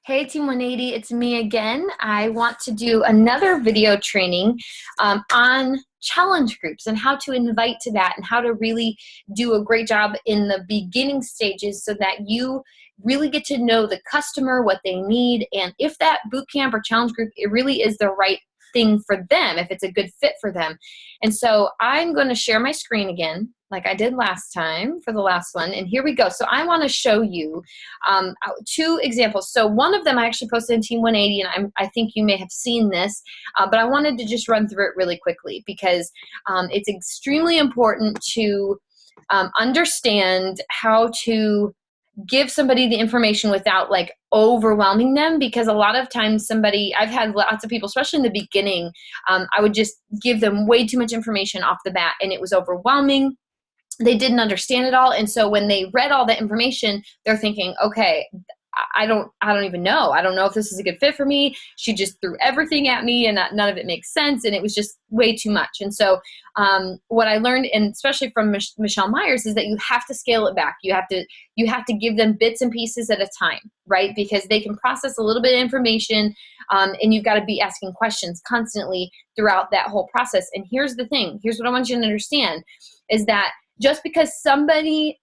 Hey T180, it's me again. I want to do another video training on challenge groups and how to invite to that and how to really do a great job in the beginning stages so that you really get to know the customer, what they need, and if that boot camp or challenge group, it really is the right thing for them, if it's a good fit for them. And so I'm going to share my screen again like I did last time for the last one. And here we go. So I want to show you two examples. So one of them I actually posted in T180, and I think you may have seen this, but I wanted to just run through it really quickly because it's extremely important to understand how to give somebody the information without like overwhelming them, because a lot of times I've had lots of people, especially in the beginning, I would just give them way too much information off the bat and it was overwhelming. They didn't understand it all. And so when they read all the information, they're thinking, okay, I don't even know. I don't know if this is a good fit for me. She just threw everything at me and none of it makes sense. And it was just way too much. And so what I learned, and especially from Michelle Myers, is that you have to scale it back. You have to give them bits and pieces at a time, right? Because they can process a little bit of information, and you've got to be asking questions constantly throughout that whole process. And here's the thing. Here's what I want you to understand is that just because somebody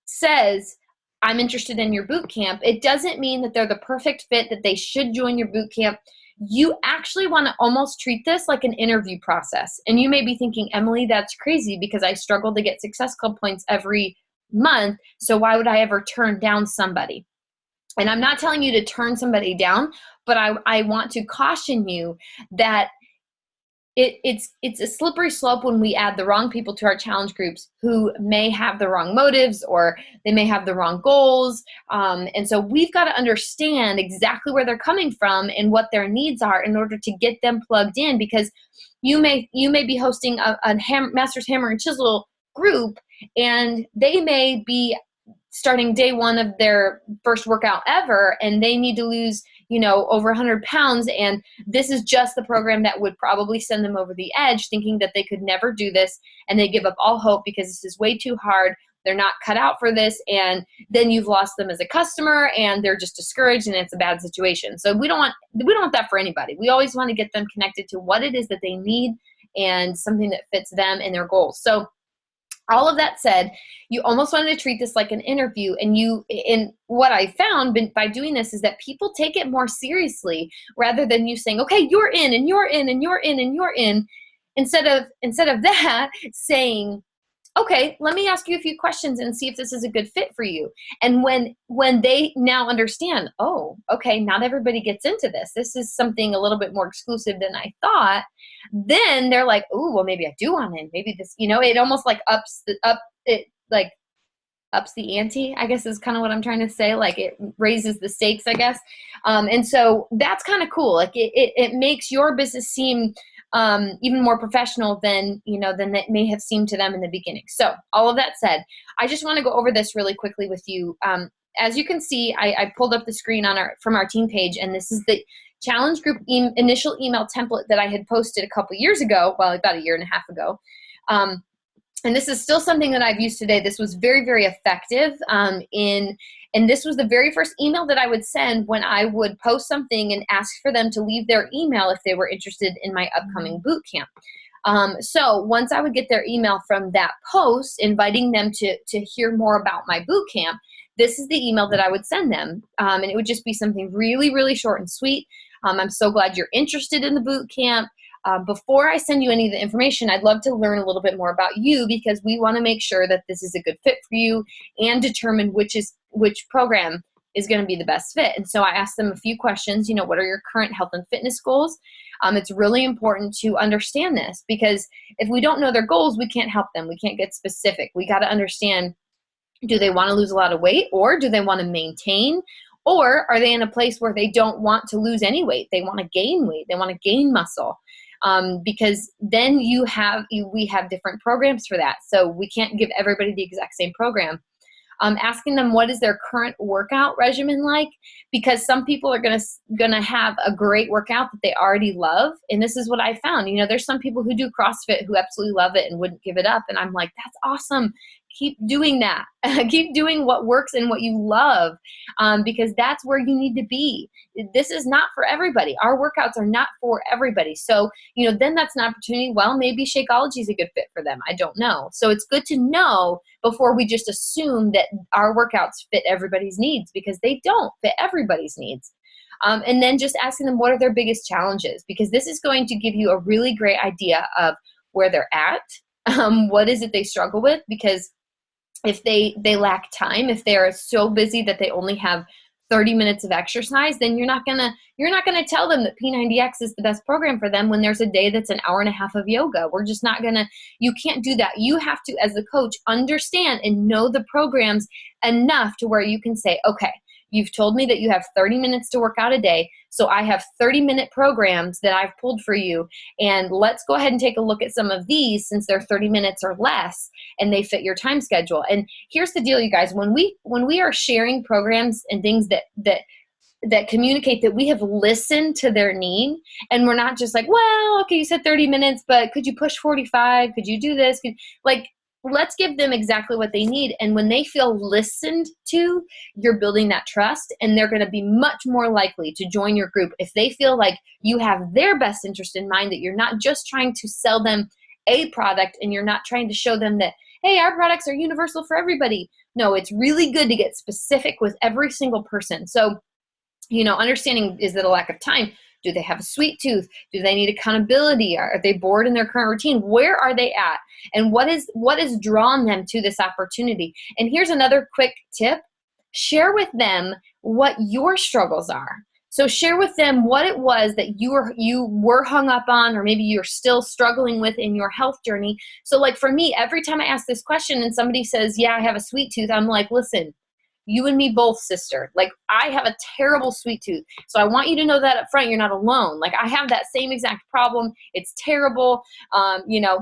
says, I'm interested in your boot camp, it doesn't mean that they're the perfect fit, that they should join your boot camp. You actually want to almost treat this like an interview process. And you may be thinking, Emily, that's crazy because I struggle to get Success Club points every month. So why would I ever turn down somebody? And I'm not telling you to turn somebody down, but I want to caution you that it's a slippery slope when we add the wrong people to our challenge groups who may have the wrong motives or they may have the wrong goals. And so we've got to understand exactly where they're coming from and what their needs are in order to get them plugged in, because you may be hosting a Master's Hammer and Chisel group, and they may be starting day one of their first workout ever, and they need to lose, over 100 pounds. And this is just the program that would probably send them over the edge, thinking that they could never do this. And they give up all hope because this is way too hard. They're not cut out for this. And then you've lost them as a customer and they're just discouraged and it's a bad situation. So we don't want that for anybody. We always want to get them connected to what it is that they need and something that fits them and their goals. So all of that said, you almost wanted to treat this like an interview. And what I found by doing this is that people take it more seriously rather than you saying, okay, you're in and you're in and you're in and you're in. Instead of that, saying, okay, let me ask you a few questions and see if this is a good fit for you. And when they now understand, oh, okay, not everybody gets into this. This is something a little bit more exclusive than I thought. Then they're like, oh, well, maybe I do want in. Maybe this, it almost like ups the ante, I guess is kind of what I'm trying to say. Like it raises the stakes, I guess. And so that's kind of cool. Like it makes your business seem even more professional than it may have seemed to them in the beginning. So all of that said, I just want to go over this really quickly with you. As you can see, I pulled up the screen from our team page, and this is the challenge group initial email template that I had posted a couple years ago, well, about a year and a half ago. And this is still something that I've used today. This was very, very effective. And this was the very first email that I would send when I would post something and ask for them to leave their email if they were interested in my upcoming boot camp. So once I would get their email from that post, inviting them to hear more about my boot camp, this is the email that I would send them. And it would just be something really, really short and sweet. I'm so glad you're interested in the boot camp. Before I send you any of the information, I'd love to learn a little bit more about you, because we want to make sure that this is a good fit for you and determine which program is going to be the best fit. And so I asked them a few questions. What are your current health and fitness goals? It's really important to understand this, because if we don't know their goals, we can't help them. We can't get specific. We got to understand, do they want to lose a lot of weight, or do they want to maintain? Or are they in a place where they don't want to lose any weight? They want to gain weight. They want to gain muscle. Because then we have different programs for that. So we can't give everybody the exact same program. Asking them what is their current workout regimen like, because some people are gonna have a great workout that they already love. And this is what I found. There's some people who do CrossFit who absolutely love it and wouldn't give it up. And I'm like, that's awesome. keep doing that. Keep doing what works and what you love, because that's where you need to be. This is not for everybody. Our workouts are not for everybody. So, then that's an opportunity. Well, maybe Shakeology is a good fit for them. I don't know. So it's good to know before we just assume that our workouts fit everybody's needs, because they don't fit everybody's needs. And then just asking them what are their biggest challenges, because this is going to give you a really great idea of where they're at. What is it they struggle with? Because if they lack time, if they're so busy that they only have 30 minutes of exercise, then you're not gonna tell them that P90X is the best program for them when there's a day that's an hour and a half of yoga. We're just not gonna. You can't do that. You have to, as the coach, understand and know the programs enough to where you can say, okay, you've told me that you have 30 minutes to work out a day, so I have 30-minute programs that I've pulled for you, and let's go ahead and take a look at some of these since they're 30 minutes or less and they fit your time schedule. And here's the deal, you guys, when we are sharing programs and things that communicate that we have listened to their need, and we're not just like, well, okay, you said 30 minutes, but could you push 45? Could you do this? Let's give them exactly what they need. And when they feel listened to, you're building that trust, and they're going to be much more likely to join your group if they feel like you have their best interest in mind, that you're not just trying to sell them a product and you're not trying to show them that, hey, our products are universal for everybody. No, it's really good to get specific with every single person. So, understanding, is it a lack of time? Do they have a sweet tooth? Do they need accountability? Are they bored in their current routine? Where are they at? And what is drawn them to this opportunity? And here's another quick tip. Share with them what your struggles are. So share with them what it was that you were hung up on, or maybe you're still struggling with in your health journey. So like for me, every time I ask this question and somebody says, yeah, I have a sweet tooth, I'm like, listen, you and me both, sister. Like, I have a terrible sweet tooth. So I want you to know that up front, you're not alone. Like, I have that same exact problem. It's terrible.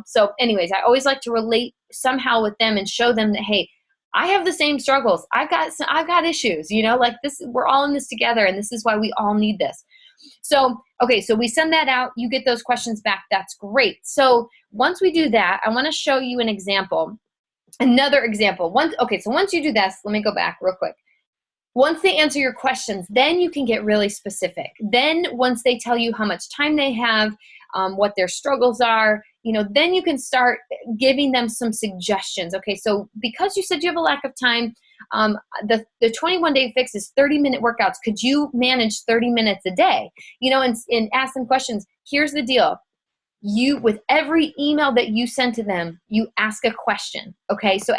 So anyways, I always like to relate somehow with them and show them that, hey, I have the same struggles. I've got issues, like this, we're all in this together, and this is why we all need this. So, okay, so we send that out, you get those questions back. That's great. So once we do that, I want to show you an example. Another example. So once you do this, let me go back real quick. Once they answer your questions, then you can get really specific. Then once they tell you how much time they have, what their struggles are, then you can start giving them some suggestions. Okay, so because you said you have a lack of time, the 21-day fix is 30-minute workouts. Could you manage 30 minutes a day? And ask them questions. Here's the deal. With every email that you send to them, you ask a question. Okay, so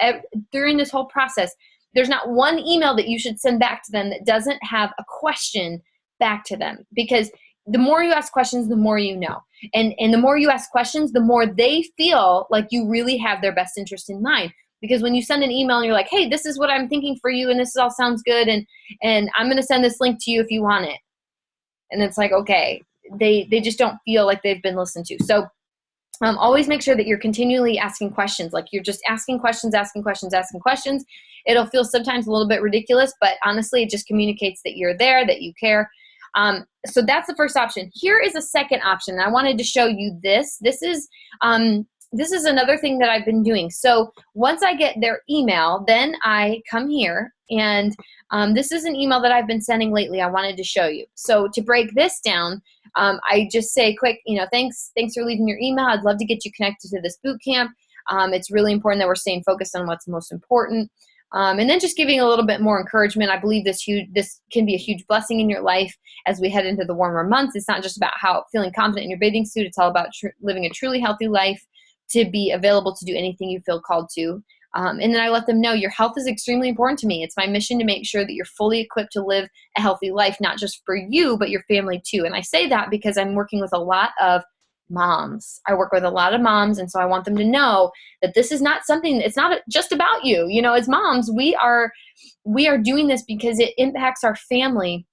during this whole process, there's not one email that you should send back to them that doesn't have a question back to them, because the more you ask questions, the more you know. And the more you ask questions, the more they feel like you really have their best interest in mind. Because when you send an email and you're like, hey, this is what I'm thinking for you, and this all sounds good, and I'm going to send this link to you if you want it. And it's like, okay, they just don't feel like they've been listened to. So always make sure that you're continually asking questions. Like, you're just asking questions. It'll feel sometimes a little bit ridiculous, but honestly, it just communicates that you're there, that you care. So that's the first option. Here is a second option. I wanted to show you this. This is another thing that I've been doing. So once I get their email, then I come here, and this is an email that I've been sending lately. I wanted to show you. So to break this down, I just say quick, thanks for leaving your email. I'd love to get you connected to this boot camp. It's really important that we're staying focused on what's most important. And then just giving a little bit more encouragement. I believe this can be a huge blessing in your life as we head into the warmer months. It's not just about feeling confident in your bathing suit. It's all about living a truly healthy life, to be available to do anything you feel called to. And then I let them know your health is extremely important to me. It's my mission to make sure that you're fully equipped to live a healthy life, not just for you, but your family too. And I say that because I'm working with a lot of moms. I work with a lot of moms, and so I want them to know that this is not something, it's not just about you. As moms, we are doing this because it impacts our family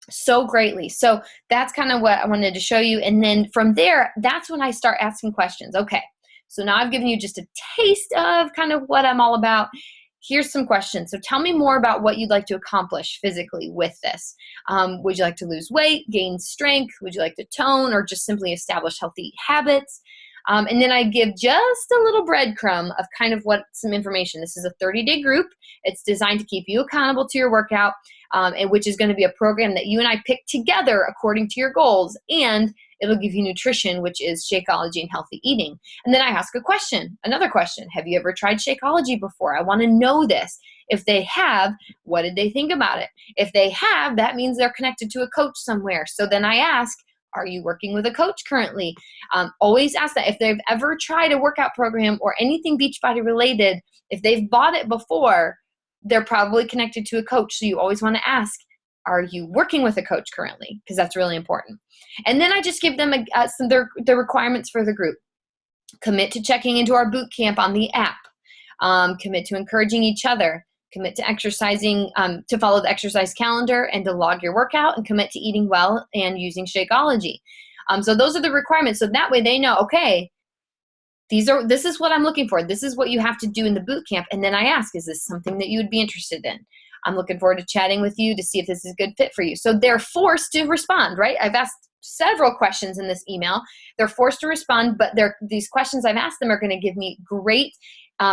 so greatly. So that's kind of what I wanted to show you. And then from there, that's when I start asking questions. Okay, so now I've given you just a taste of kind of what I'm all about. Here's some questions. So tell me more about what you'd like to accomplish physically with this. Would you like to lose weight, gain strength? Would you like to tone, or just simply establish healthy habits? And then I give just a little breadcrumb of kind of some information. This is a 30-day group. It's designed to keep you accountable to your workout, and which is going to be a program that you and I pick together according to your goals. And it'll give you nutrition, which is Shakeology and healthy eating. And then I ask a question, another question. Have you ever tried Shakeology before? I want to know this. If they have, what did they think about it? If they have, that means they're connected to a coach somewhere. So then I ask, are you working with a coach currently? Always ask that. If they've ever tried a workout program or anything Beachbody related, if they've bought it before, they're probably connected to a coach. So you always want to ask, are you working with a coach currently? Because that's really important. And then I just give them the requirements for the group. Commit to checking into our boot camp on the app. Commit to encouraging each other. Commit to exercising, to follow the exercise calendar and to log your workout, and commit to eating well and using Shakeology. So those are the requirements. So that way they know, okay, this is what I'm looking for. This is what you have to do in the boot camp. And then I ask, is this something that you would be interested in? I'm looking forward to chatting with you to see if this is a good fit for you. So they're forced to respond, right? I've asked several questions in this email. They're forced to respond, but these questions I've asked them are going to give me great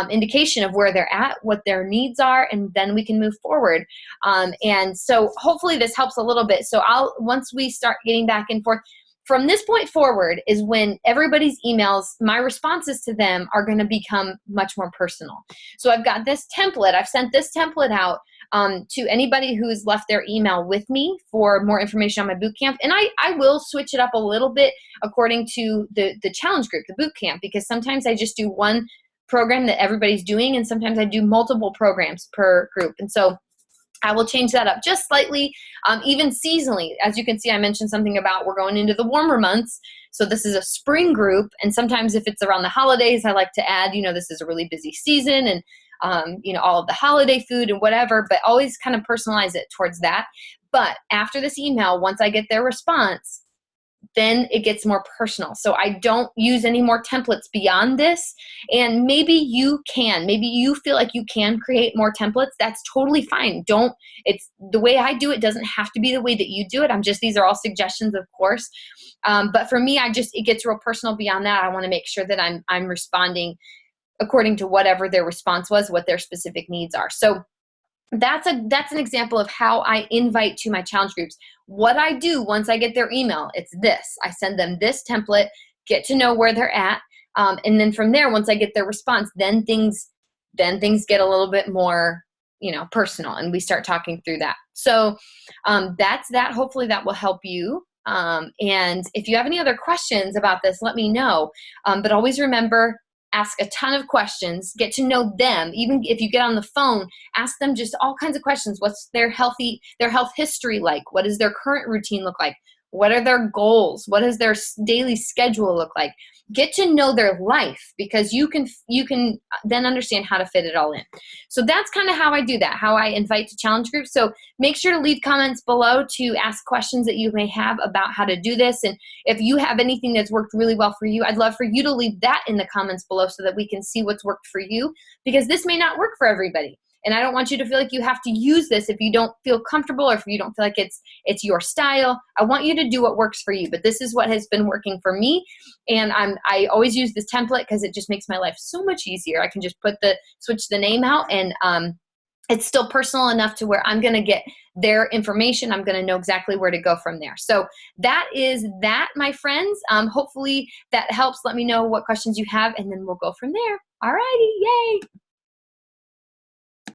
indication of where they're at, what their needs are, and then we can move forward. And so hopefully this helps a little bit. So once we start getting back and forth, from this point forward is when everybody's emails, my responses to them are going to become much more personal. So I've got this template. I've sent this template out to anybody who's left their email with me for more information on my boot camp. And I will switch it up a little bit according to the challenge group, the boot camp, because sometimes I just do one program that everybody's doing, and sometimes I do multiple programs per group. And so I will change that up just slightly, even seasonally. As you can see, I mentioned something about we're going into the warmer months. So this is a spring group. And sometimes if it's around the holidays, I like to add, this is a really busy season, and all of the holiday food and whatever, but always kind of personalize it towards that. But after this email, once I get their response, then it gets more personal. So I don't use any more templates beyond this. And maybe you feel like you can create more templates. That's totally fine. It's the way I do it doesn't have to be the way that you do it. These are all suggestions, of course. But for me, it gets real personal beyond that. I want to make sure that I'm responding according to whatever their response was, what their specific needs are. So that's an example of how I invite to my challenge groups. What I do once I get their email, it's this. I send them this template, get to know where they're at, and then from there, once I get their response, then things get a little bit more, personal, and we start talking through that. So that's that. Hopefully that will help you. And if you have any other questions about this, let me know. But always remember, ask a ton of questions, get to know them. Even if you get on the phone, ask them just all kinds of questions. What's their health history like? What does their current routine look like? What are their goals? What does their daily schedule look like? Get to know their life, because you can then understand how to fit it all in. So that's kind of how I do that, how I invite to challenge groups. So make sure to leave comments below to ask questions that you may have about how to do this. And if you have anything that's worked really well for you, I'd love for you to leave that in the comments below so that we can see what's worked for you, because this may not work for everybody. And I don't want you to feel like you have to use this if you don't feel comfortable, or if you don't feel like it's your style. I want you to do what works for you. But this is what has been working for me. And I always use this template because it just makes my life so much easier. I can just switch the name out, and it's still personal enough to where I'm going to get their information. I'm going to know exactly where to go from there. So that is that, my friends. Hopefully that helps. Let me know what questions you have, and then we'll go from there. All righty. Yay.